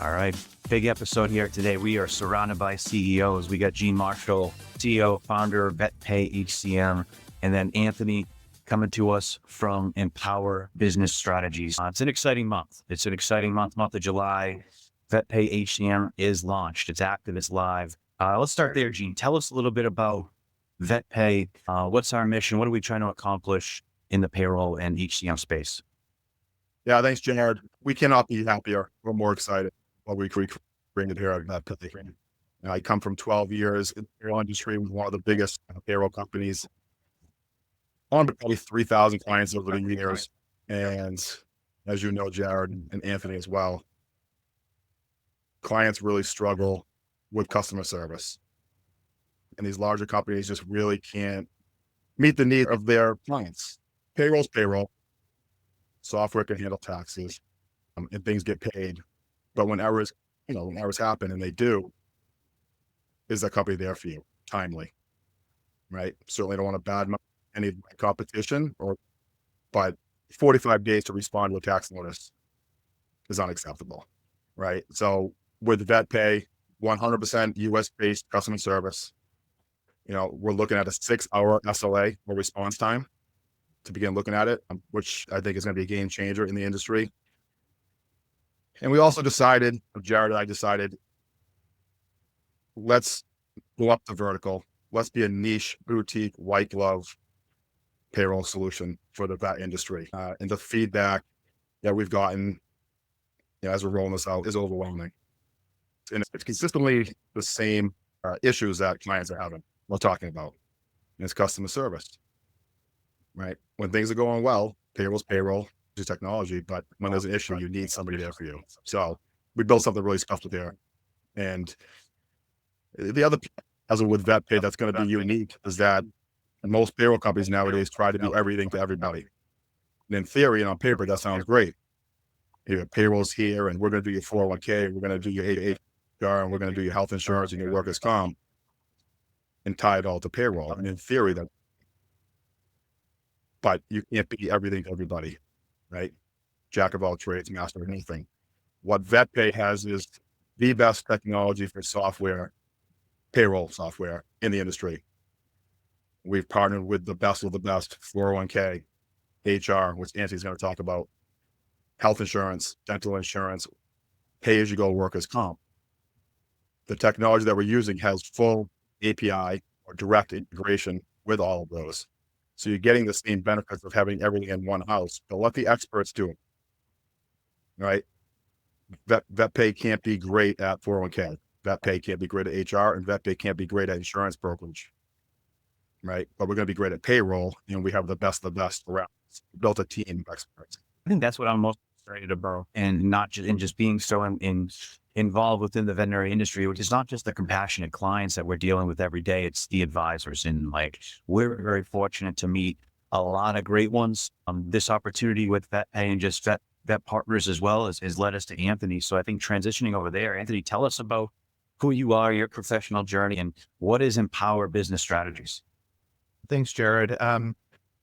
All right. Big episode here today. We are surrounded by CEOs. We got Gene Marshall, CEO, founder of Vet Pay HCM, and then Anthony coming to us from Empower Business Strategies. It's an exciting month. It's an exciting month of July. Vet Pay HCM is launched. It's active. It's live. Let's start there, Gene. Tell us a little bit about Vet Pay. What's our mission? What are we trying to accomplish in the payroll and HCM space? Yeah, thanks, Jared. We cannot be happier. We're more excited what we bring it here at Vet Pay. I come from 12 years in the payroll industry with one of the biggest payroll companies, on probably 3,000 clients over the years. And as you know, Jared and Anthony as well, clients really struggle with customer service. And these larger companies just really can't meet the need of their clients. Payroll's payroll. Software can handle taxes, and things get paid. But when errors happen, and they do, is the company there for you? Timely, right? Certainly don't want to badmouth any competition, but 45 days to respond to a tax notice is unacceptable, right? So with Vet Pay, 100% US-based customer service, we're looking at a 6-hour SLA or response time to begin looking at it, which I think is going to be a game changer in the industry. And we also decided, Jared and I decided, let's go up the vertical. Let's be a niche, boutique, white glove payroll solution for the vet industry. And the feedback that we've gotten as we're rolling this out is overwhelming. And it's consistently the same issues that clients are having. We're talking about, and it's customer service. Right? When things are going well, payroll's payroll, is technology, but when there's an issue, you need somebody there for you. So we built something really special there. And the other, as with Vet Pay, that's going to be unique is that most payroll companies nowadays try to do everything to everybody. And in theory and on paper, that sounds great. Your payroll's here, and we're going to do your 401k, we're going to do your HR, and we're going to do your health insurance and your workers' comp, and tie it all to payroll. And in theory, but you can't be everything to everybody, right? Jack of all trades, master of anything. What Vet Pay has is the best technology for payroll software in the industry. We've partnered with the best of the best, 401k, HR, which Anthony's going to talk about, health insurance, dental insurance, pay-as-you-go workers' comp. The technology that we're using has full API or direct integration with all of those. So you're getting the same benefits of having everything in one house, but let the experts do it, right? Vet Pay can't be great at 401k. Vet Pay can't be great at HR, and Vet Pay can't be great at insurance brokerage, right? But we're going to be great at payroll, and we have the best of the best around. We built a team of experts. I think that's what I'm most excited about, and not just in just being so involved within the veterinary industry, which is not just the compassionate clients that we're dealing with every day. It's the advisors, and we're very fortunate to meet a lot of great ones. This opportunity with Vet Pay and just vet partners as well has led us to Anthony. So I think transitioning over there, Anthony, tell us about who you are, your professional journey, and what is Empower Business Strategies? Thanks, Jared.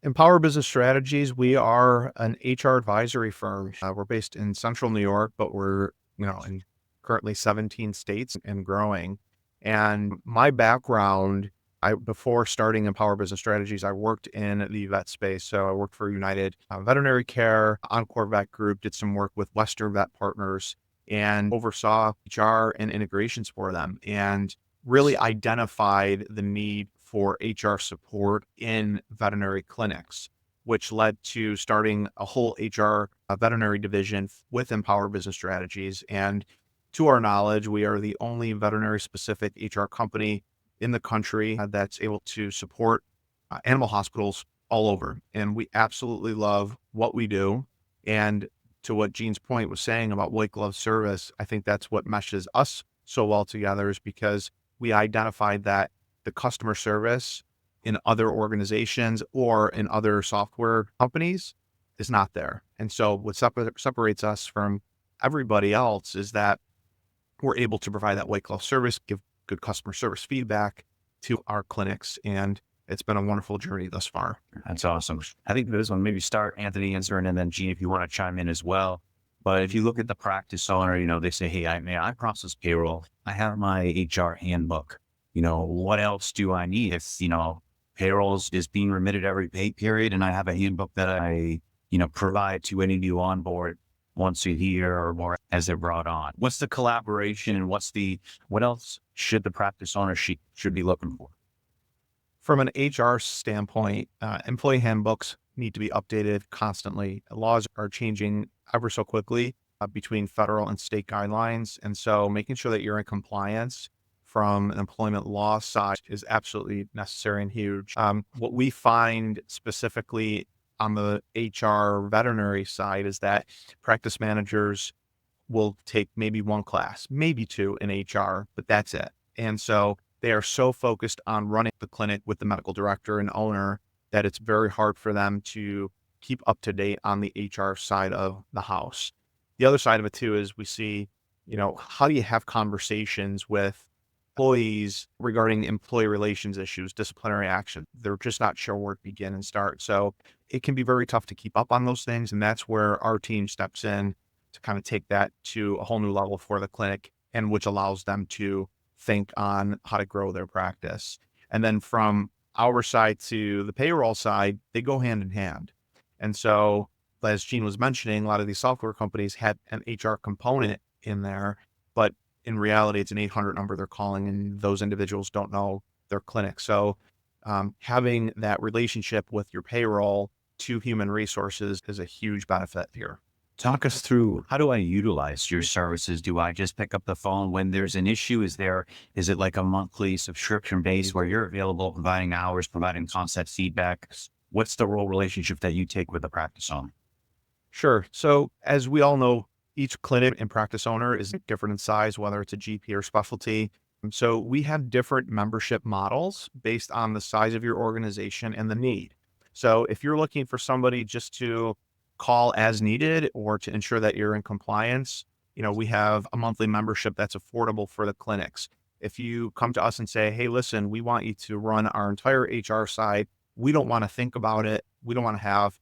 Empower Business Strategies, we are an HR advisory firm. We're based in central New York, but we're in currently 17 states and growing. And my background, before starting Empower Business Strategies, I worked in the vet space. So I worked for United Veterinary Care, Encore Vet Group, did some work with Western Vet Partners, and oversaw HR and integrations for them, and really identified the need for HR support in veterinary clinics, which led to starting a whole HR veterinary division with Empower Business Strategies. And to our knowledge, we are the only veterinary specific HR company in the country that's able to support animal hospitals all over. And we absolutely love what we do. And to what Gene's point was saying about white glove service, I think that's what meshes us so well together, is because we identified that the customer service in other organizations or in other software companies is not there. And so what separates us from everybody else is that we're able to provide that white glove service, give good customer service feedback to our clinics. And it's been a wonderful journey thus far. That's awesome. I think this one, maybe start Anthony answering, and then Gene, if you want to chime in as well. But if you look at the practice owner, they say, hey, I process payroll. I have my HR handbook. What else do I need? If, payrolls is being remitted every pay period and I have a handbook that I, provide to any new onboard once a year or more as they're brought on. What's the collaboration and what else should the practice owner should be looking for? From an HR standpoint, employee handbooks need to be updated constantly. Laws are changing ever so quickly between federal and state guidelines. And so making sure that you're in compliance from an employment law side is absolutely necessary and huge. What we find specifically on the HR veterinary side is that practice managers will take maybe one class, maybe two in HR, but that's it. And so they are so focused on running the clinic with the medical director and owner that it's very hard for them to keep up to date on the HR side of the house. The other side of it too is we see, how do you have conversations with employees regarding employee relations issues, disciplinary action? They're just not sure where to begin and start. So it can be very tough to keep up on those things. And that's where our team steps in to kind of take that to a whole new level for the clinic, and which allows them to think on how to grow their practice. And then from our side to the payroll side, they go hand in hand. And so, as Gene was mentioning, a lot of these software companies had an HR component in there, but in reality, it's an 800 number they're calling, and those individuals don't know their clinic. So having that relationship with your payroll to human resources is a huge benefit here. Talk us through, how do I utilize your services? Do I just pick up the phone when there's an issue? Is it like a monthly subscription base where you're available, providing hours, providing constant feedback? What's the role relationship that you take with the practice owner? Sure. So as we all know, each clinic and practice owner is different in size, whether it's a GP or specialty. So we have different membership models based on the size of your organization and the need. So if you're looking for somebody just to call as needed or to ensure that you're in compliance, we have a monthly membership that's affordable for the clinics. If you come to us and say, hey, listen, we want you to run our entire HR side, we don't want to think about it, we don't want to have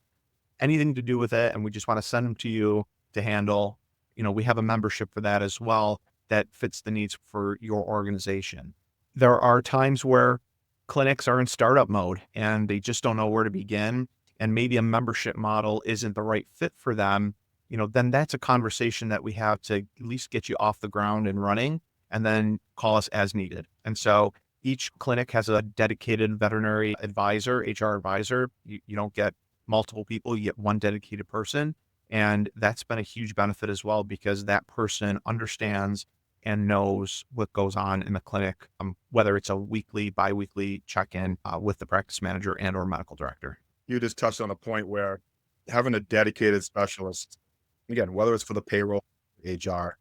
anything to do with it, and we just want to send them to you to handle, we have a membership for that as well that fits the needs for your organization. There are times where clinics are in startup mode and they just don't know where to begin, and maybe a membership model isn't the right fit for them. Then that's a conversation that we have to at least get you off the ground and running, and then call us as needed. And so each clinic has a dedicated veterinary advisor, HR advisor. You don't get multiple people, you get one dedicated person. And that's been a huge benefit as well, because that person understands and knows what goes on in the clinic, whether it's a weekly, biweekly check-in with the practice manager and or medical director. You just touched on a point where having a dedicated specialist, again, whether it's for the payroll, HR,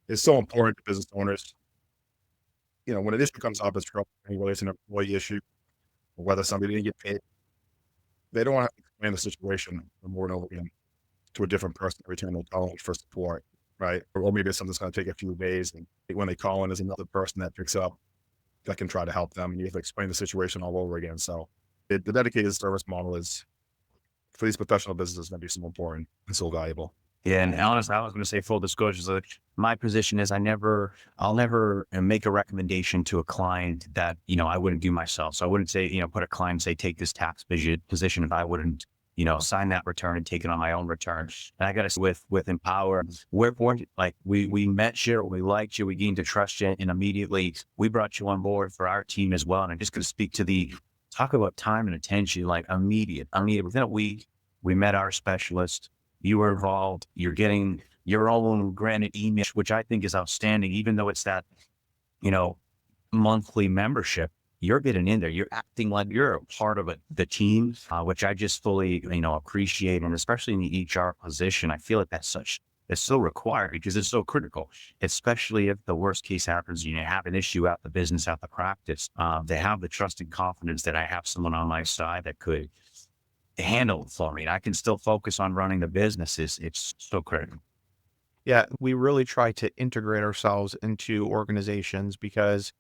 is so important to business owners. When an issue comes up, whether it's an employee issue or whether somebody didn't get paid, they don't want to explain the situation over and over again to a different person every time they call for support, right? Or maybe it's something that's going to take a few days, and when they call in, there's another person that picks up that can try to help them, and you have to explain the situation all over again. So the dedicated service model is, for these professional businesses, going to be so important and so valuable. Yeah, and honestly, I was going to say, full disclosure, so my position is I'll never make a recommendation to a client that, I wouldn't do myself. So I wouldn't say, put a client and say, take this tax position if I wouldn't, sign that return and take it on my own return. And I got to say with Empower, we met you, we liked you, we gained to trust you, and immediately we brought you on board for our team as well. And I'm just going to speak to talk about time and attention, like immediate. Within a week, we met our specialist. You were involved. You're getting your own granted email, which I think is outstanding, even though it's that, monthly membership. You're getting in there. You're acting like you're a part of the team, which I just fully, appreciate. And especially in the HR position, I feel like it's so required because it's so critical, especially if the worst case happens, have an issue at the business, at the practice. They have the trust and confidence that I have someone on my side that could handle it for me. I can still focus on running the business. It's so critical. Yeah, we really try to integrate ourselves into organizations because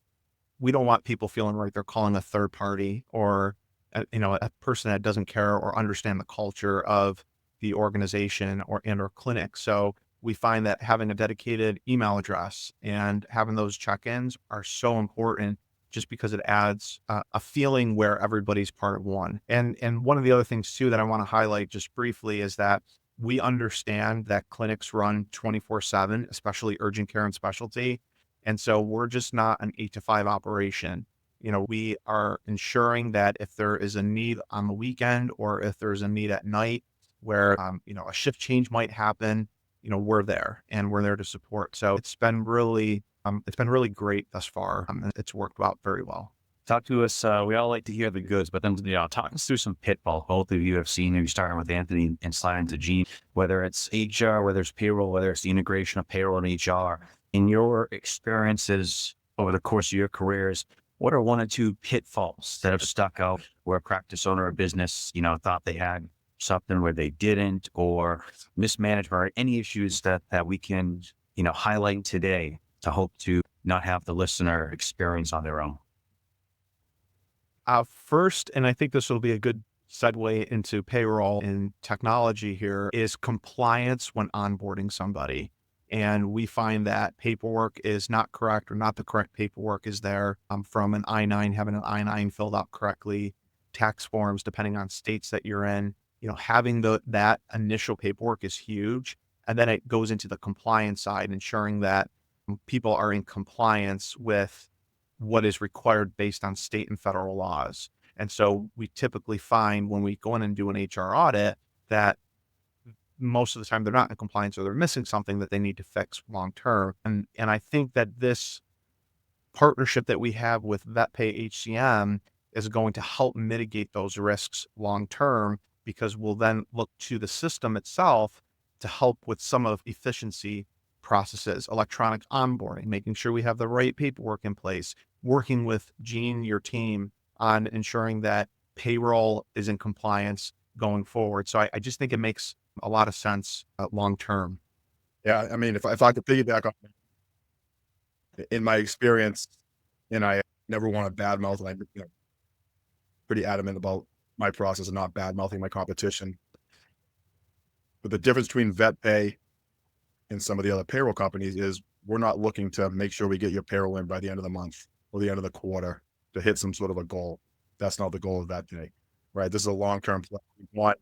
we don't want people feeling like they're calling a third party or, a person that doesn't care or understand the culture of the organization or clinic. So we find that having a dedicated email address and having those check-ins are so important just because it adds a feeling where everybody's part of one. And one of the other things too that I want to highlight just briefly is that we understand that clinics run 24/7, especially urgent care and specialty. And so we're just not an 8 to 5 operation. We are ensuring that if there is a need on the weekend or if there's a need at night where, a shift change might happen, we're there and we're there to support. So it's been really great thus far. And it's worked out very well. Talk to us. We all like to hear the goods, but then, talk us through some pitfalls both of you have seen, maybe starting with Anthony and sliding to Gene, whether it's HR, whether it's payroll, whether it's the integration of payroll and HR. In your experiences over the course of your careers, what are one or two pitfalls that have stuck out where a practice owner or business, thought they had something where they didn't, or mismanagement, or any issues that we can, highlight today to hope to not have the listener experience on their own? First, and I think this will be a good segue into payroll and technology here, is compliance when onboarding somebody. And we find that paperwork is not correct or not the correct paperwork is there, from an I-9, having an I-9 filled out correctly, tax forms, depending on states that you're in, having that initial paperwork is huge. And then it goes into the compliance side, ensuring that people are in compliance with what is required based on state and federal laws. And so we typically find when we go in and do an HR audit that most of the time they're not in compliance or they're missing something that they need to fix long term. And I think that this partnership that we have with Vet Pay HCM is going to help mitigate those risks long term, because we'll then look to the system itself to help with some of efficiency processes, electronic onboarding, making sure we have the right paperwork in place, working with Gene, your team, on ensuring that payroll is in compliance going forward. So I just think it makes a lot of sense long term. Yeah, I mean, if I could piggyback on, in my experience, and I never want to badmouth, and I'm pretty adamant about my process and not bad mouthing my competition. But the difference between Vet Pay and some of the other payroll companies is we're not looking to make sure we get your payroll in by the end of the month or the end of the quarter to hit some sort of a goal. That's not the goal of Vet Pay, right? This is a long-term plan. We want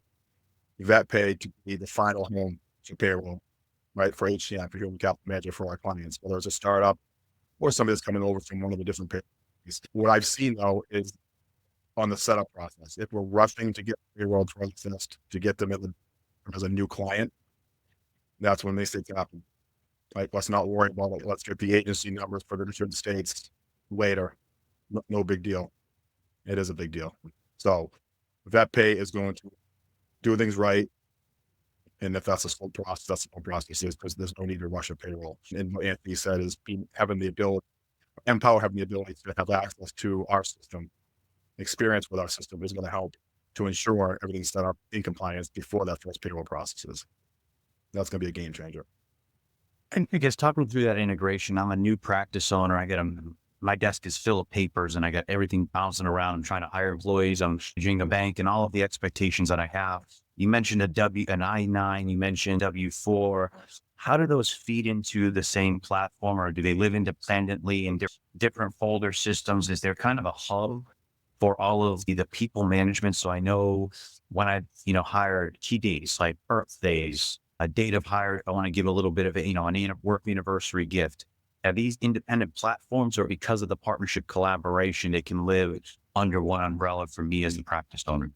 Vet Pay to be the final home for payroll, right? For HCM, for human capital management, for our clients, whether it's a startup or somebody that's coming over from one of the different payrolls. What I've seen though is on the setup process, if we're rushing to get payroll processed to get them as a new client, that's when mistakes happen. Like, let's not worry about it. Let's get the agency numbers for the different states later. No big deal. It is a big deal. So Vet Pay is going to do things right. And if that's a slow process, that's a slow process, because there's no need to rush a payroll. And what Anthony said is having the ability to have access to our system, experience with our system is going to help to ensure everything's set up in compliance before that first payroll processes. That's going to be a game changer. And I guess talking through that integration, I'm a new practice owner. My desk is full of papers and I got everything bouncing around. I'm trying to hire employees. I'm managing a bank and all of the expectations that I have. You mentioned an I-9, you mentioned W-4. How do those feed into the same platform, or do they live independently in different folder systems? Is there kind of a hub for all of the people management? So I know when I, hired key dates like birthdays, a date of hire, I want to give a little bit of an work anniversary gift. Are these independent platforms, or because of the partnership collaboration, it can live under one umbrella for me as the practice owner?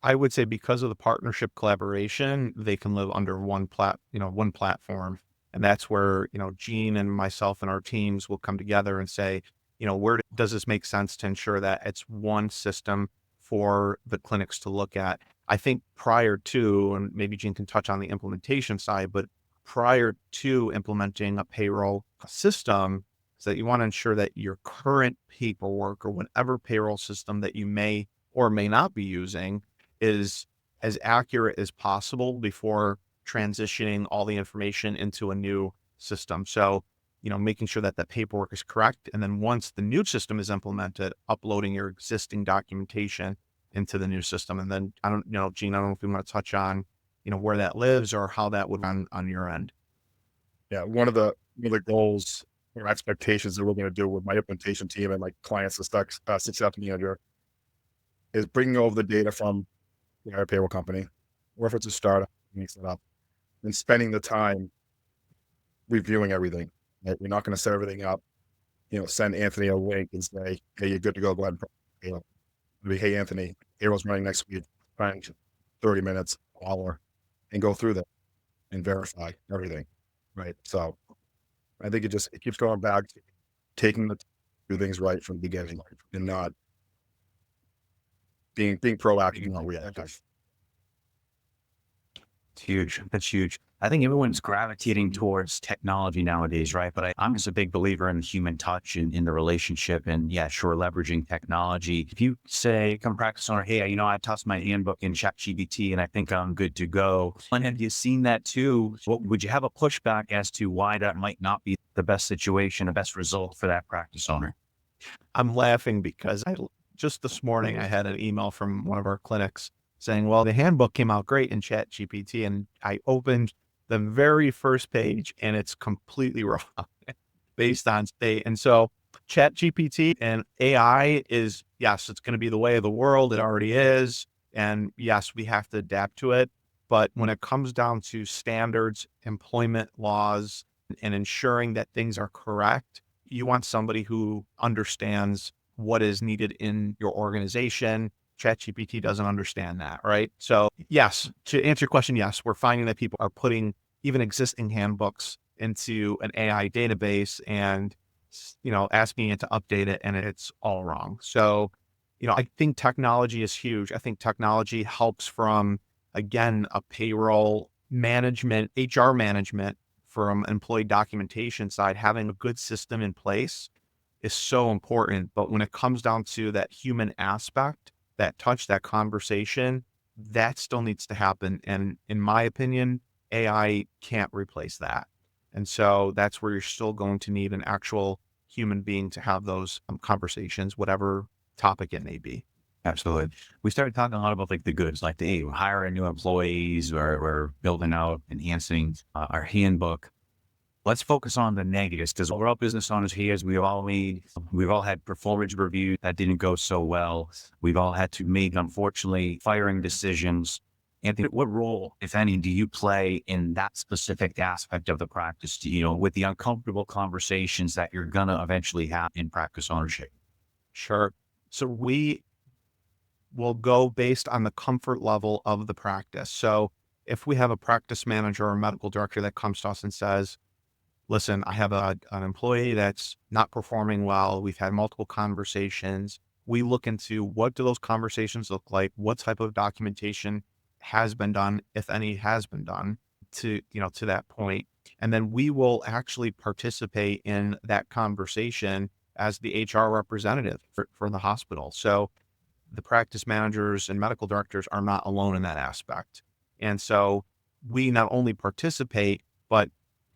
I would say because of the partnership collaboration, they can live under one platform. And that's where, Gene and myself and our teams will come together and say, where does this make sense to ensure that it's one system for the clinics to look at? I think prior to, and maybe Gene can touch on the implementation side, but prior to implementing a payroll system, is that you want to ensure that your current paperwork or whatever payroll system that you may or may not be using is as accurate as possible before transitioning all the information into a new system. So, making sure that the paperwork is correct. And then once the new system is implemented, uploading your existing documentation into the new system. And then Gene, I don't know if you want to touch on, where that lives or how that would run on your end. Yeah, one of the goals or expectations that we're going to do with my implementation team and my clients and success manager is bringing over the data from our payroll company, or if it's a startup, mix it up, and spending the time reviewing everything. Right? We're not going to set everything up, send Anthony a link and say, "Hey, you're good to go. Go ahead and hey, Anthony, payroll's running next week. Find 30 minutes, an hour, and go through that and verify everything." Right. So I think it keeps going back to taking the time to do things right from the beginning and not being proactive, not reactive. It's huge. That's huge. I think everyone's gravitating towards technology nowadays, right? But I'm just a big believer in human touch and in the relationship and yeah, sure, leveraging technology. If you say, come practice owner, hey, I tossed my handbook in ChatGPT and I think I'm good to go. And have you seen that too? Would you have a pushback as to why that might not be the best situation, the best result for that practice owner? I'm laughing because just this morning I had an email from one of our clinics saying, well, the handbook came out great in Chat GPT. And I opened the very first page and it's completely wrong based on state. And so Chat GPT and AI is, yes, it's going to be the way of the world. It already is. And yes, we have to adapt to it. But when it comes down to standards, employment laws, and ensuring that things are correct, you want somebody who understands what is needed in your organization. ChatGPT doesn't understand that, right? So yes, to answer your question, yes, we're finding that people are putting even existing handbooks into an AI database and, asking it to update it and it's all wrong. So, I think technology is huge. I think technology helps from, again, a payroll management, HR management, from employee documentation side, having a good system in place is so important. But when it comes down to that human aspect, that touch, that conversation, that still needs to happen. And in my opinion, AI can't replace that. And so that's where you're still going to need an actual human being to have those conversations, whatever topic it may be. Absolutely. We started talking a lot about like the goods, like the we're hiring new employees, we're building out, enhancing our handbook. Let's focus on the negatives because we're all business owners here. We've all had performance reviews that didn't go so well. We've all had to make, unfortunately, firing decisions. Anthony, what role, if any, do you play in that specific aspect of the practice, with the uncomfortable conversations that you're going to eventually have in practice ownership? Sure. So we will go based on the comfort level of the practice. So if we have a practice manager or a medical director that comes to us and says, listen, I have an employee that's not performing well. We've had multiple conversations. We look into what do those conversations look like? What type of documentation has been done, if any has been done to that point. And then we will actually participate in that conversation as the HR representative for the hospital. So the practice managers and medical directors are not alone in that aspect. And so we not only participate, but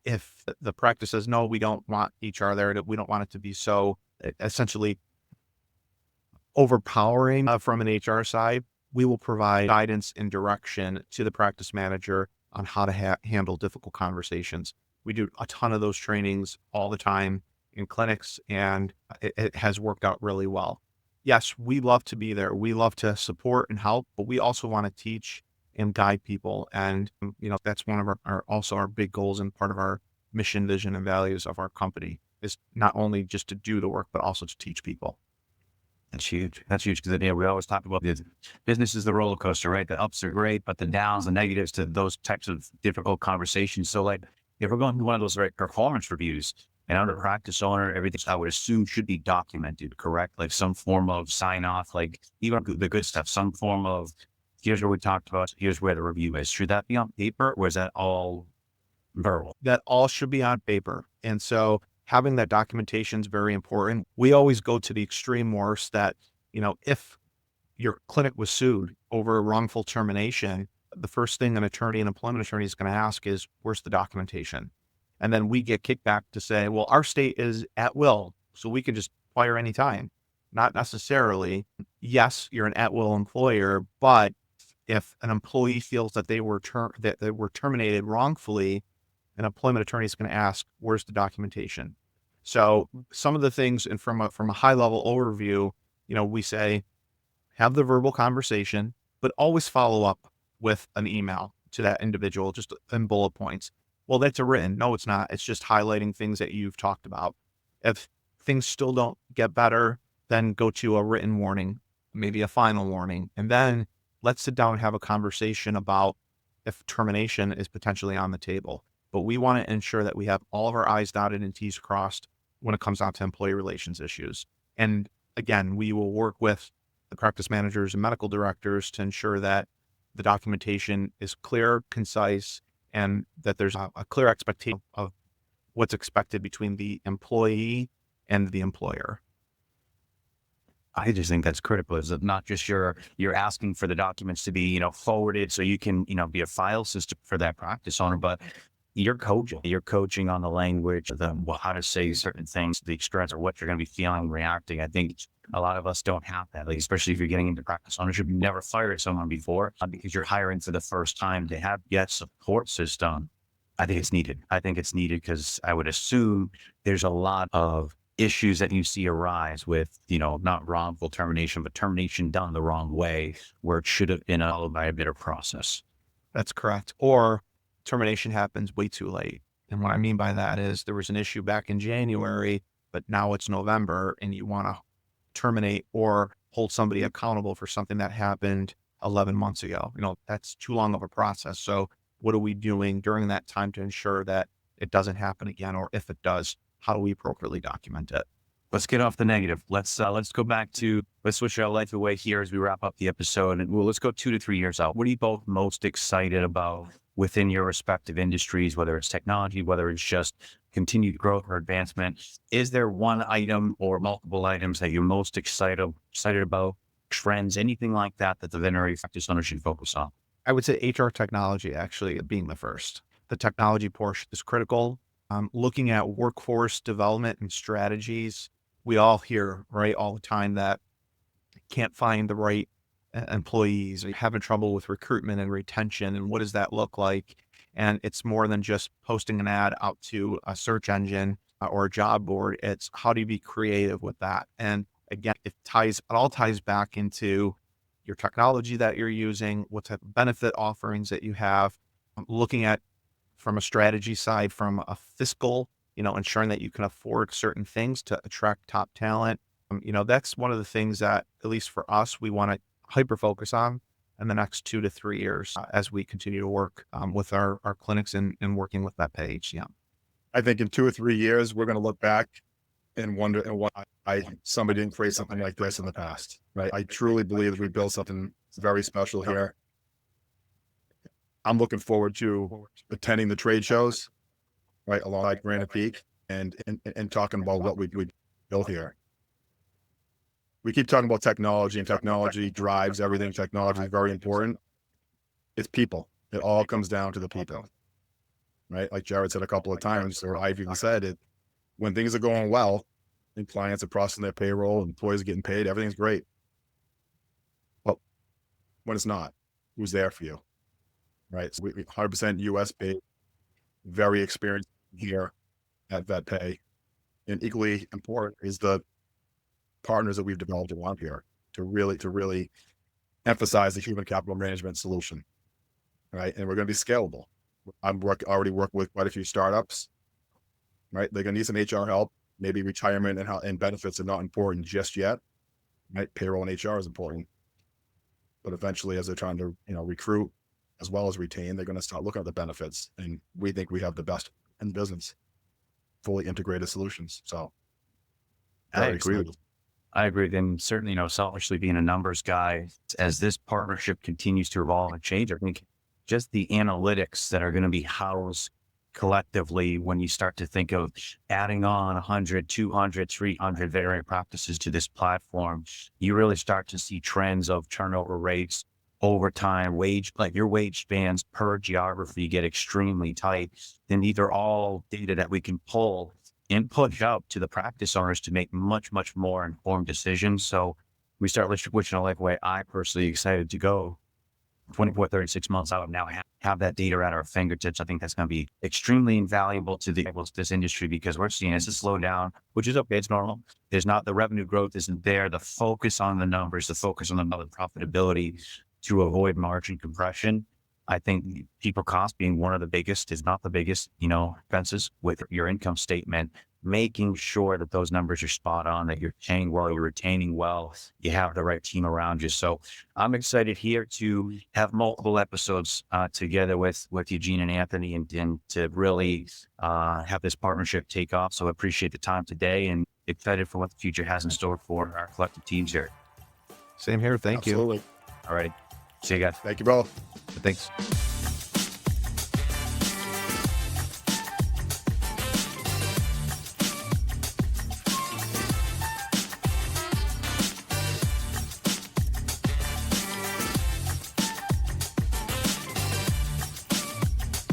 if the practice says, no, we don't want HR there, we don't want it to be so essentially overpowering from an HR side, we will provide guidance and direction to the practice manager on how to handle difficult conversations. We do a ton of those trainings all the time in clinics, and it has worked out really well. Yes, we love to be there. We love to support and help, but we also want to teach and guide people. And, that's one of our big goals and part of our mission, vision, and values of our company is not only just to do the work, but also to teach people. That's huge. That's huge because we always talk about this. Business is the roller coaster, right? The ups are great, but the downs, the negatives to those types of difficult conversations. So like if we're going through one of those performance reviews and under practice owner, everything I would assume should be documented, correct? Like some form of sign off, like even the good stuff, some form of here's what we talked about, here's where the review is. Should that be on paper or is that all verbal? That all should be on paper. And so having that documentation is very important. We always go to the extreme worst that, if your clinic was sued over a wrongful termination, the first thing an employment attorney is going to ask is, where's the documentation? And then we get kickback to say, well, our state is at will, so we can just fire anytime. Not necessarily. Yes, you're an at will employer, but if an employee feels that they were terminated wrongfully, an employment attorney is going to ask, where's the documentation? So some of the things, and from a high level overview, we say, have the verbal conversation, but always follow up with an email to that individual, just in bullet points. Well, that's a written. No, it's not. It's just highlighting things that you've talked about. If things still don't get better, then go to a written warning, maybe a final warning, and then let's sit down and have a conversation about if termination is potentially on the table. But we want to ensure that we have all of our I's dotted and T's crossed when it comes down to employee relations issues. And again, we will work with the practice managers and medical directors to ensure that the documentation is clear, concise, and that there's a clear expectation of what's expected between the employee and the employer. I just think that's critical. Is that not just you're asking for the documents to be, forwarded so you can, be a file system for that practice owner, but you're coaching on the language, how to say certain things, the stress or what you're going to be feeling, reacting. I think a lot of us don't have that, like, especially if you're getting into practice ownership. You've never fired someone before because you're hiring for the first time. To have yet support system, I think it's needed. Because I would assume there's a lot of issues that you see arise with, not wrongful termination, but termination done the wrong way, where it should have been followed by a better process. That's correct. Or termination happens way too late. And what I mean by that is there was an issue back in January, but now it's November and you want to terminate or hold somebody accountable for something that happened 11 months ago. That's too long of a process. So what are we doing during that time to ensure that it doesn't happen again? Or if it does, how do we appropriately document it? Let's get off the negative. Let's go back to, let's switch our life away here as we wrap up the episode. And let's go 2 to 3 years out. What are you both most excited about within your respective industries, whether it's technology, whether it's just continued growth or advancement? Is there one item or multiple items that you're most excited about, trends, anything like that the veterinary practice owner should focus on? I would say HR technology actually being the first. The technology portion is critical. Looking at workforce development and strategies, we all hear, right, all the time that can't find the right employees, or having trouble with recruitment and retention, and what does that look like? And it's more than just posting an ad out to a search engine or a job board. It's how do you be creative with that? And again, it all ties back into your technology that you're using, what type of benefit offerings that you have, looking at from a strategy side, from a fiscal, ensuring that you can afford certain things to attract top talent. That's one of the things that, at least for us, we want to hyper focus on in the next 2 to 3 years as we continue to work with our clinics and working with Vet Pay HCM. I think in 2 or 3 years, we're going to look back and wonder why somebody didn't create something like this in the past, right? I truly believe we built something very special here. I'm looking forward to attending the trade shows, right, alongside Granite Peak and talking about what we built here. We keep talking about technology, and technology drives everything. Technology is very important. It's people. It all comes down to the people, right? Like Jared said a couple of times, or I've even said it, when things are going well and clients are processing their payroll, employees are getting paid, everything's great. But when it's not, who's there for you, right? So we 100% US based, very experienced here at Vet Pay. And equally important is the partners that we've developed around here to really emphasize the human capital management solution, right? And we're going to be scalable. Already working with quite a few startups, right? They're going to need some HR help. Maybe retirement and benefits are not important just yet, right? Payroll and HR is important, but eventually, as they're trying to recruit as well as retain, they're going to start looking at the benefits. And we think we have the best in the business, fully integrated solutions. So I agree. And certainly, selfishly being a numbers guy, as this partnership continues to evolve and change, I think just the analytics that are going to be housed collectively when you start to think of adding on 100, 200, 300 veterinary practices to this platform, you really start to see trends of turnover rates, overtime, your wage spans per geography get extremely tight. Then these are all data that we can pull and push out to the practice owners to make much, much more informed decisions. So we start wishing a life away. I personally excited to go 24, 36 months out, now have that data at our fingertips. I think that's going to be extremely invaluable to this industry, because we're seeing it's a slowdown, which is okay. It's normal. The revenue growth isn't there. The focus on the numbers, the focus on the profitability to avoid margin compression. I think people cost being one of the biggest, is not the biggest, expenses with your income statement, making sure that those numbers are spot on, that you're paying well, you're retaining well, you have the right team around you. So I'm excited here to have multiple episodes together with Eugene and Anthony, and to really have this partnership take off. So I appreciate the time today, and excited for what the future has in store for our collective teams here. Same here. Thank you. Absolutely. All right. See you guys. Thank you both. Thanks.